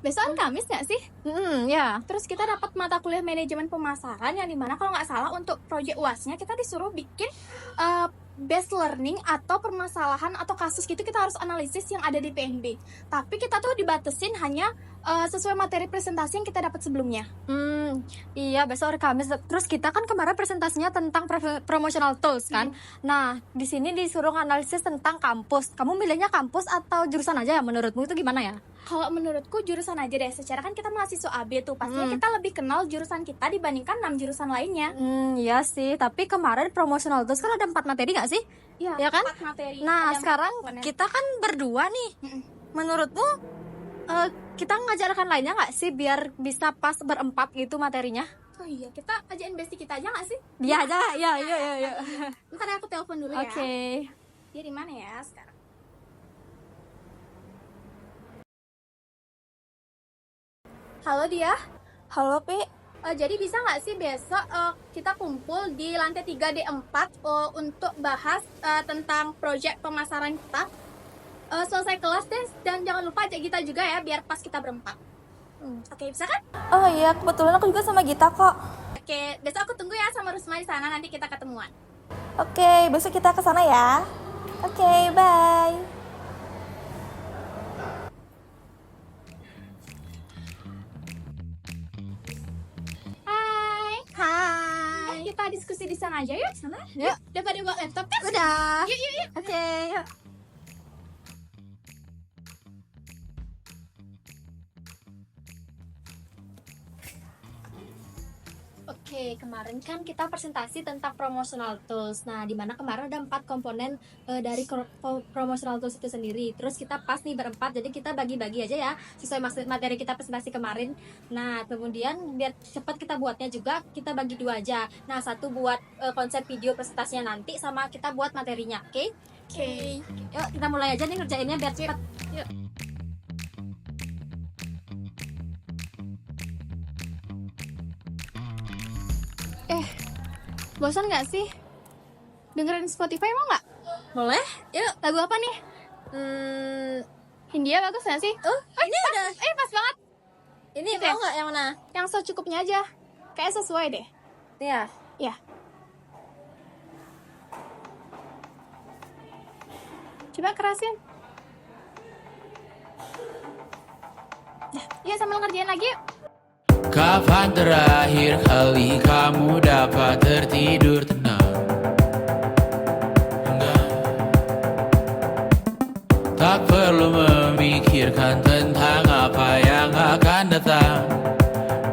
Besok kan Kamis nggak sih? Ya. Terus kita dapat mata kuliah manajemen pemasaran yang dimana kalau nggak salah untuk proyek UASnya kita disuruh bikin best learning atau permasalahan atau kasus gitu, kita harus analisis yang ada di PNB. Tapi kita tuh dibatasin hanya sesuai materi presentasi yang kita dapat sebelumnya. Iya, besok hari Kamis. Terus kita kan kemarin presentasinya tentang promotional tools kan. Nah, di sini disuruh analisis tentang kampus. Kamu milihnya kampus atau jurusan aja ya? Menurutmu itu gimana ya? Kalau menurutku jurusan aja deh. Secara kan kita mahasiswa AB tuh, pastinya kita lebih kenal jurusan kita dibandingkan 6 jurusan lainnya. Iya sih. Tapi kemarin promotional tools kan ada 4 materi nggak sih? Iya, Ya kan? 4 materi. Nah, Ada sekarang 4 komponen. kita kan berdua nih. Menurutmu kita ngajarkan lainnya nggak sih biar bisa pas berempat gitu materinya? Oh iya, kita ajain bestie kita aja nggak sih? Dia aja, ya. Ntar aku telepon dulu ya. Oke. Dia di mana ya sekarang? Halo dia. Halo, Pi. Jadi bisa nggak sih besok kita kumpul di lantai 3 D4 untuk bahas tentang proyek pemasaran kita. Selesai kelas deh, dan jangan lupa ajak kita juga ya biar pas kita berempat. Oke, bisa kan? Oh iya, kebetulan aku juga sama Gita kok. Oke, besok aku tunggu ya sama Rusma di sana, nanti kita ketemuan. Oke, besok kita ke sana ya. Oke, bye. Hai. Hai. Kita diskusi di sana aja yuk, sana. Yuk. Daripada buat laptop kan. Udah. Yuk. Oke, yuk. Oke, kemarin kan kita presentasi tentang promotional tools. Nah, dimana kemarin ada 4 komponen dari promotional tools itu sendiri. Terus kita pas nih berempat, jadi kita bagi-bagi aja ya sesuai materi kita presentasi kemarin. Nah, kemudian biar cepat kita buatnya juga, kita bagi 2 aja. Nah, satu buat konsep video presentasinya nanti, sama kita buat materinya. Oke? Oke. Yuk, kita mulai aja nih ngerjainnya biar cepat. Yuk. Bosan nggak sih? Dengerin Spotify mau nggak? Boleh? Yuk. Lagu apa nih? Hindia bagus nggak sih? Ini udah. Pas banget. Ini Gitu mau ya? nggak yang mana? Yang secukupnya aja. Kayak sesuai deh. Iya. Ya. Coba kerasin. Ya, sambil ngerjain lagi yuk. Kapan terakhir kali kamu dapat tertidur tenang? Enggak. Tak perlu memikirkan tentang apa yang akan datang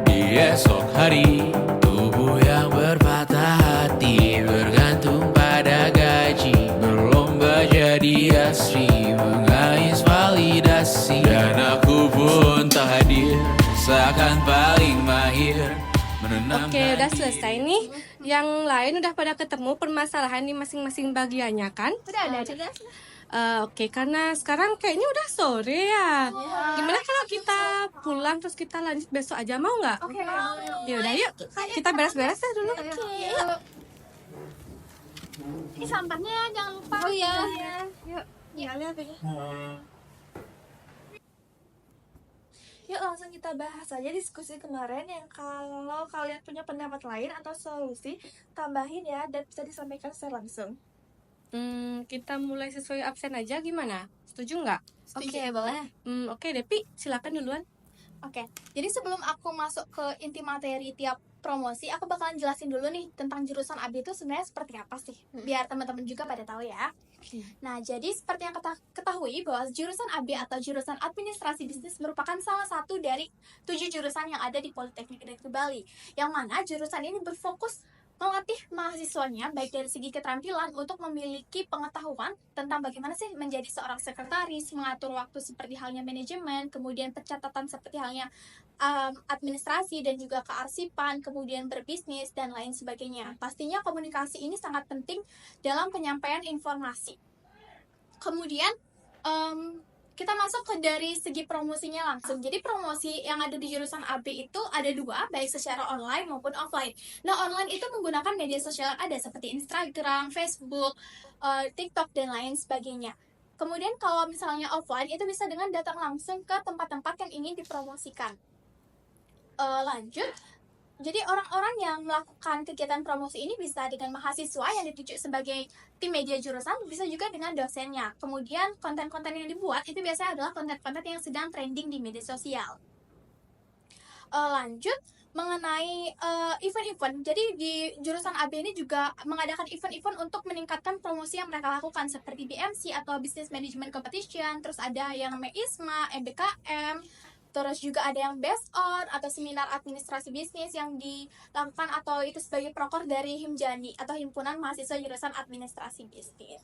di esok hari. Tubuh yang berpatah hati bergantung pada gaji, berlomba jadi asri, mengais validasi. Dan aku pun tak hadir, seakan paling mahir menenangkan. Oke, udah selesai nih. Yang lain udah pada ketemu permasalahan di masing-masing bagiannya kan? Udah. Oke, karena sekarang kayaknya udah sore ya. Gimana kalau kita pulang terus kita lanjut besok aja, mau nggak? Oke. Ya udah yuk. Kita beres-beres ya dulu. Ini sampahnya jangan lupa. Oh iya. Yuk langsung kita bahas aja diskusi kemarin yang kalau kalian punya pendapat lain atau solusi, tambahin ya dan bisa disampaikan secara langsung. Kita mulai sesuai absen aja gimana? Setuju nggak? Oke, boleh. Oke, Depi, silakan duluan. Oke, jadi sebelum aku masuk ke inti materi tiap promosi, aku bakalan jelasin dulu nih tentang jurusan AB itu sebenarnya seperti apa sih, biar teman-teman juga pada tahu ya. Nah, jadi seperti yang ketahui bahwa jurusan AB atau jurusan administrasi bisnis merupakan salah satu dari 7 jurusan yang ada di Politeknik Negeri Bali, yang mana jurusan ini berfokus melatih mahasiswanya baik dari segi keterampilan untuk memiliki pengetahuan tentang bagaimana sih menjadi seorang sekretaris, mengatur waktu seperti halnya manajemen, kemudian pencatatan seperti halnya administrasi dan juga kearsipan, kemudian berbisnis dan lain sebagainya. Pastinya komunikasi ini sangat penting dalam penyampaian informasi. Kemudian kita masuk ke dari segi promosinya langsung. Jadi promosi yang ada di jurusan AB itu ada 2, baik secara online maupun offline. Nah, online itu menggunakan media sosial yang ada seperti Instagram, Facebook, TikTok, dan lain sebagainya. Kemudian kalau misalnya offline itu bisa dengan datang langsung ke tempat-tempat yang ingin dipromosikan. Lanjut, jadi orang-orang yang melakukan kegiatan promosi ini bisa dengan mahasiswa yang ditunjuk sebagai tim media jurusan, bisa juga dengan dosennya. Kemudian konten-konten yang dibuat itu biasanya adalah konten-konten yang sedang trending di media sosial. Lanjut, mengenai event-event. Jadi di jurusan AB ini juga mengadakan event-event untuk meningkatkan promosi yang mereka lakukan seperti BMC atau Business Management Competition, terus ada yang namanya ISMA, MBKM, terus juga ada yang based on atau seminar administrasi bisnis yang dilakukan atau itu sebagai prokor dari Himjani atau Himpunan Mahasiswa Jurusan Administrasi Bisnis.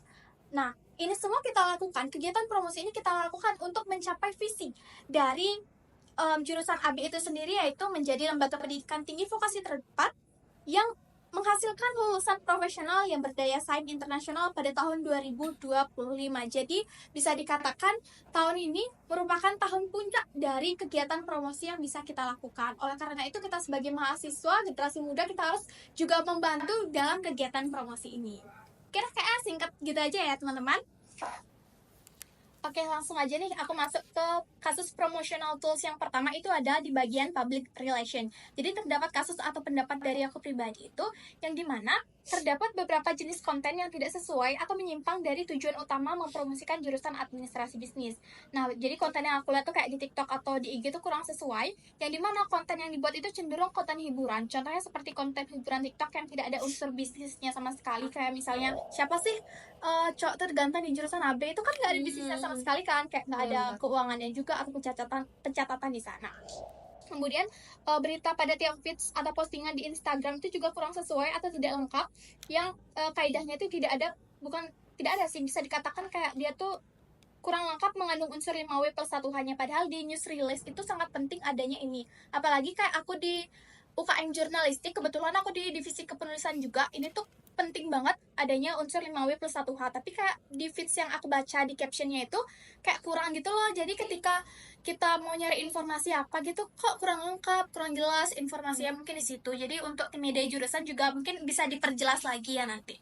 Nah, ini semua kita lakukan, kegiatan promosi ini kita lakukan untuk mencapai visi dari jurusan AB itu sendiri, yaitu menjadi lembaga pendidikan tinggi vokasi terdepan yang menghasilkan lulusan profesional yang berdaya saing internasional pada tahun 2025. Jadi bisa dikatakan tahun ini merupakan tahun puncak dari kegiatan promosi yang bisa kita lakukan. Oleh karena itu kita sebagai mahasiswa generasi muda kita harus juga membantu dalam kegiatan promosi ini. Kira-kira singkat gitu aja ya teman-teman. Oke, langsung aja nih aku masuk ke kasus promotional tools yang pertama, itu ada di bagian public relation. Jadi terdapat kasus atau pendapat dari aku pribadi itu yang dimana terdapat beberapa jenis konten yang tidak sesuai atau menyimpang dari tujuan utama mempromosikan jurusan administrasi bisnis. Nah, jadi konten yang aku lihat tuh kayak di TikTok atau di IG tuh kurang sesuai, yang dimana konten yang dibuat itu cenderung konten hiburan. Contohnya seperti konten hiburan TikTok yang tidak ada unsur bisnisnya sama sekali, kayak misalnya siapa sih cowok terganteng di jurusan AB itu kan nggak ada bisnisnya sama sekali kan, kayak nggak ada keuangannya juga atau pencatatan di sana. Kemudian berita pada tiap feeds atau postingan di Instagram itu juga kurang sesuai atau tidak lengkap, yang kaidahnya itu tidak ada sih, bisa dikatakan kayak dia tuh kurang lengkap, mengandung unsur 5W+1 hanya, padahal di news release itu sangat penting adanya ini. Apalagi kayak aku di UKM jurnalistik, kebetulan aku di divisi kepenulisan juga, ini tuh penting banget adanya unsur 5W+1H, tapi kayak di feeds yang aku baca di captionnya itu kayak kurang gitu loh. Jadi ketika kita mau nyari informasi apa gitu kok kurang lengkap, kurang jelas informasinya mungkin di situ. Jadi untuk tim media jurusan juga mungkin bisa diperjelas lagi ya nanti.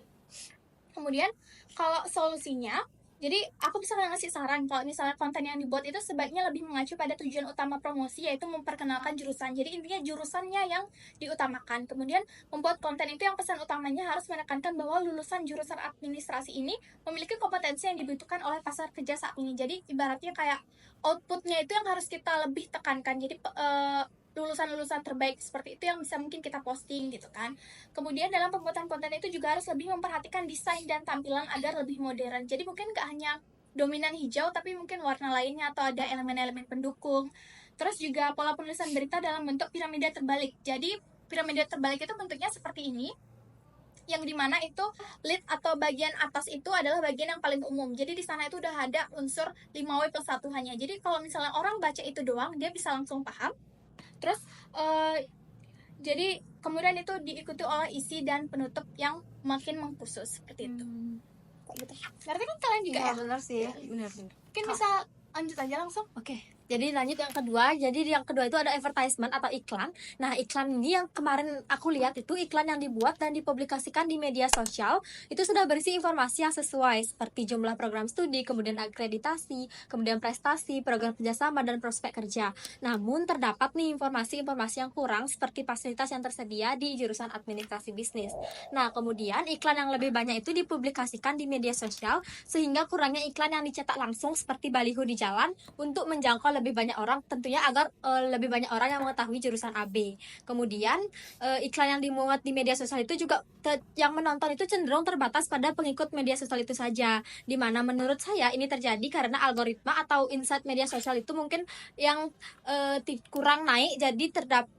Kemudian kalau solusinya, jadi aku bisa ngasih saran kalau misalnya konten yang dibuat itu sebaiknya lebih mengacu pada tujuan utama promosi, yaitu memperkenalkan jurusan. Jadi intinya jurusannya yang diutamakan. Kemudian membuat konten itu yang pesan utamanya harus menekankan bahwa lulusan jurusan administrasi ini memiliki kompetensi yang dibutuhkan oleh pasar kerja saat ini. Jadi ibaratnya kayak outputnya itu yang harus kita lebih tekankan. Jadi lulusan-lulusan terbaik seperti itu yang bisa mungkin kita posting gitu kan. Kemudian dalam pembuatan konten itu juga harus lebih memperhatikan desain dan tampilan agar lebih modern. Jadi mungkin gak hanya dominan hijau, tapi mungkin warna lainnya atau ada elemen-elemen pendukung. Terus juga pola penulisan berita dalam bentuk piramida terbalik. Jadi piramida terbalik itu bentuknya seperti ini, yang dimana itu lead atau bagian atas itu adalah bagian yang paling umum. Jadi di sana itu udah ada unsur 5W+1 hanya. Jadi kalau misalnya orang baca itu doang, dia bisa langsung paham. Terus jadi kemudian itu diikuti oleh isi dan penutup yang makin mengkhusus seperti itu. Gitu. Ngerti kan kalian juga ya? Benar sih, benar. Mungkin bisa lanjut aja langsung. Oke. Jadi lanjut yang kedua. Jadi yang kedua itu ada advertisement atau iklan. Nah, iklan ini yang kemarin aku lihat itu iklan yang dibuat dan dipublikasikan di media sosial itu sudah berisi informasi yang sesuai seperti jumlah program studi, kemudian akreditasi, kemudian prestasi, program kerjasama, dan prospek kerja. Namun terdapat nih informasi-informasi yang kurang seperti fasilitas yang tersedia di jurusan administrasi bisnis. Nah, kemudian iklan yang lebih banyak itu dipublikasikan di media sosial sehingga kurangnya iklan yang dicetak langsung seperti baliho di jalan untuk menjangkau lebih banyak orang, tentunya agar lebih banyak orang yang mengetahui jurusan AB. Kemudian iklan yang dimuat di media sosial itu juga yang menonton itu cenderung terbatas pada pengikut media sosial itu saja, dimana menurut saya ini terjadi karena algoritma atau insight media sosial itu mungkin yang kurang naik, jadi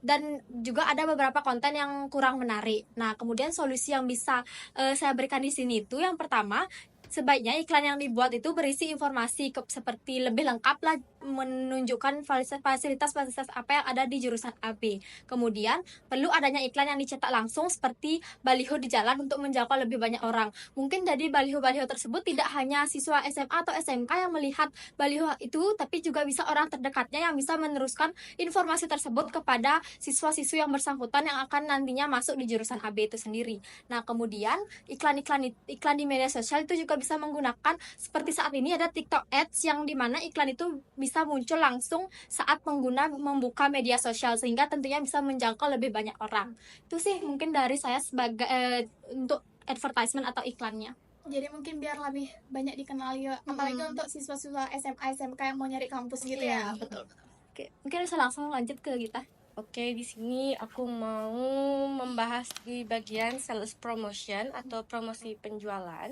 dan juga ada beberapa konten yang kurang menarik. Nah, kemudian solusi yang bisa saya berikan di sini itu yang pertama, sebaiknya iklan yang dibuat itu berisi informasi seperti lebih lengkap lah menunjukkan fasilitas-fasilitas apa yang ada di jurusan AB. Kemudian perlu adanya iklan yang dicetak langsung seperti baliho di jalan untuk menjangkau lebih banyak orang. Mungkin dari baliho-baliho tersebut tidak hanya siswa SMA atau SMK yang melihat baliho itu, tapi juga bisa orang terdekatnya yang bisa meneruskan informasi tersebut kepada siswa-siswi yang bersangkutan yang akan nantinya masuk di jurusan AB itu sendiri. Nah, kemudian iklan di media sosial itu juga bisa menggunakan seperti saat ini ada TikTok Ads yang dimana iklan itu bisa muncul langsung saat pengguna membuka media sosial sehingga tentunya bisa menjangkau lebih banyak orang. Itu sih mungkin dari saya sebagai untuk advertisement atau iklannya. Jadi mungkin biar lebih banyak dikenal ya, apalagi untuk siswa-siswa SMA SMK yang mau nyari kampus gitu ya. Betul. Oke, mungkin bisa langsung lanjut ke kita. Oke, di sini aku mau membahas di bagian sales promotion atau promosi penjualan.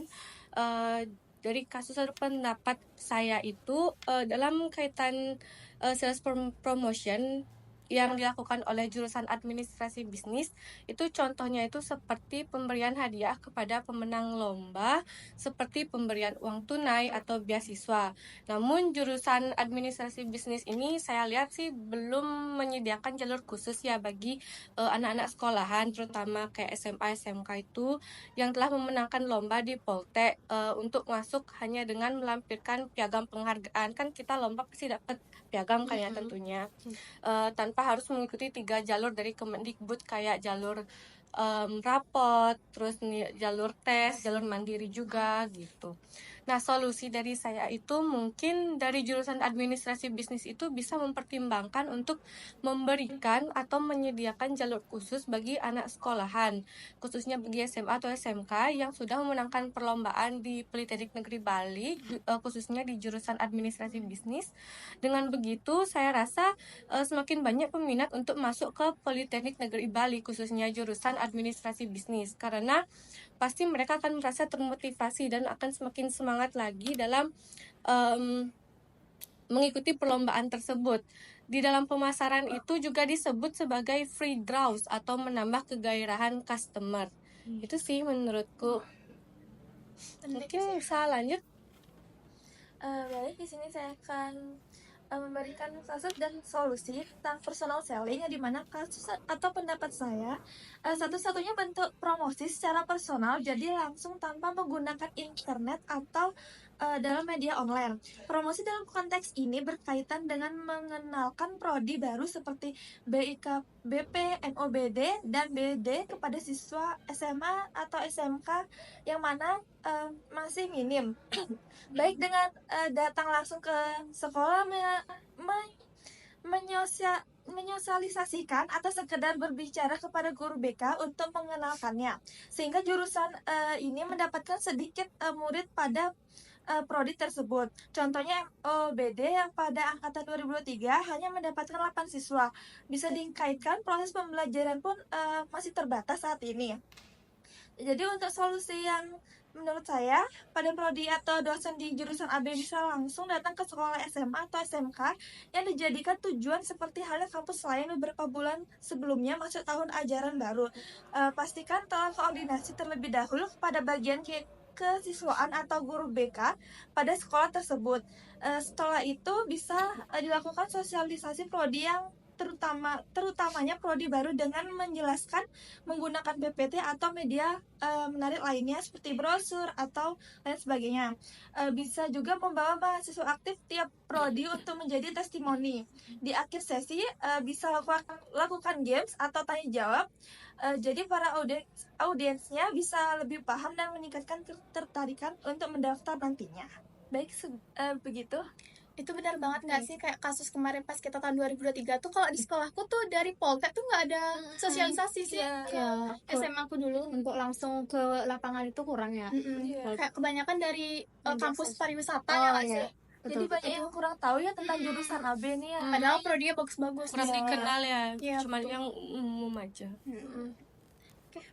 Dari kasus pendapat saya itu dalam kaitan sales promotion yang dilakukan oleh jurusan administrasi bisnis itu contohnya itu seperti pemberian hadiah kepada pemenang lomba, seperti pemberian uang tunai atau beasiswa. Namun jurusan administrasi bisnis ini saya lihat sih belum menyediakan jalur khusus ya bagi anak-anak sekolahan, terutama kayak SMA SMK itu yang telah memenangkan lomba di Poltek untuk masuk hanya dengan melampirkan piagam penghargaan. Kan kita lomba pasti dapat piagam kan ya tentunya, tanpa harus mengikuti 3 jalur dari Kemendikbud kayak jalur rapot, terus jalur tes, jalur mandiri juga gitu. Nah, solusi dari saya itu mungkin dari jurusan administrasi bisnis itu bisa mempertimbangkan untuk memberikan atau menyediakan jalur khusus bagi anak sekolahan, khususnya bagi SMA atau SMK yang sudah memenangkan perlombaan di Politeknik Negeri Bali, khususnya di jurusan administrasi bisnis. Dengan begitu, saya rasa semakin banyak peminat untuk masuk ke Politeknik Negeri Bali, khususnya jurusan administrasi bisnis, karena pasti mereka akan merasa termotivasi dan akan semakin semangat lagi dalam mengikuti perlombaan tersebut. Di dalam pemasaran itu juga disebut sebagai free draws atau menambah kegairahan customer. Itu sih menurutku. Mungkin bisa lanjut. Baik, di sini saya akan memberikan kasus dan solusi tentang personal selling, yang dimana kasus atau pendapat saya satu-satunya bentuk promosi secara personal, jadi langsung tanpa menggunakan internet atau dalam media online. Promosi dalam konteks ini berkaitan dengan mengenalkan prodi baru seperti BIK, BP, NOBD, dan BD kepada siswa SMA atau SMK yang mana masih minim. Baik dengan datang langsung ke sekolah menyosialisasikan atau sekedar berbicara kepada guru BK untuk mengenalkannya, sehingga jurusan ini mendapatkan sedikit murid pada prodi tersebut. Contohnya OBD yang pada angkatan 2023 hanya mendapatkan 8 siswa. Bisa dikaitkan proses pembelajaran pun masih terbatas saat ini. Jadi untuk solusi yang menurut saya, pada prodi atau dosen di jurusan AB bisa langsung datang ke sekolah SMA atau SMK yang dijadikan tujuan seperti halnya kampus lain beberapa bulan sebelumnya masuk tahun ajaran baru. Pastikan telah koordinasi terlebih dahulu kepada bagian kesiswaan atau guru BK pada sekolah tersebut. Setelah itu bisa dilakukan sosialisasi prodi yang terutamanya prodi baru dengan menjelaskan menggunakan PPT atau media menarik lainnya seperti brosur atau lain sebagainya. Bisa juga membawa mahasiswa aktif tiap prodi untuk menjadi testimoni. Di akhir sesi bisa lakukan games atau tanya jawab. Jadi para audiensnya bisa lebih paham dan meningkatkan ketertarikan untuk mendaftar nantinya. Baik, begitu. Itu benar banget nggak sih, kayak kasus kemarin pas kita tahun 2023 tuh, kalau di sekolahku tuh dari Poltek tuh nggak ada sosialisasi sih ke SMA aku dulu. Untuk langsung ke lapangan itu kurang ya. Kayak kebanyakan dari kampus pariwisata Oh, ya nggak iya. sih? Jadi banyak yang kurang tahu ya tentang jurusan AB nih ya. Padahal prodinya bagus-bagus. Kurang dikenal ya, Iya, cuman betul. yang umum aja.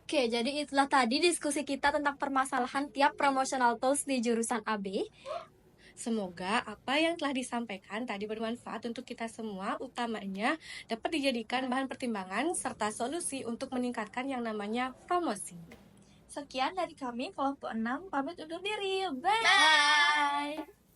Oke, jadi itulah tadi diskusi kita tentang permasalahan tiap promotional tools di jurusan AB. Semoga apa yang telah disampaikan tadi bermanfaat untuk kita semua, utamanya dapat dijadikan bahan pertimbangan serta solusi untuk meningkatkan yang namanya promosi. Sekian dari kami, kelompok 6, pamit undur diri. Bye!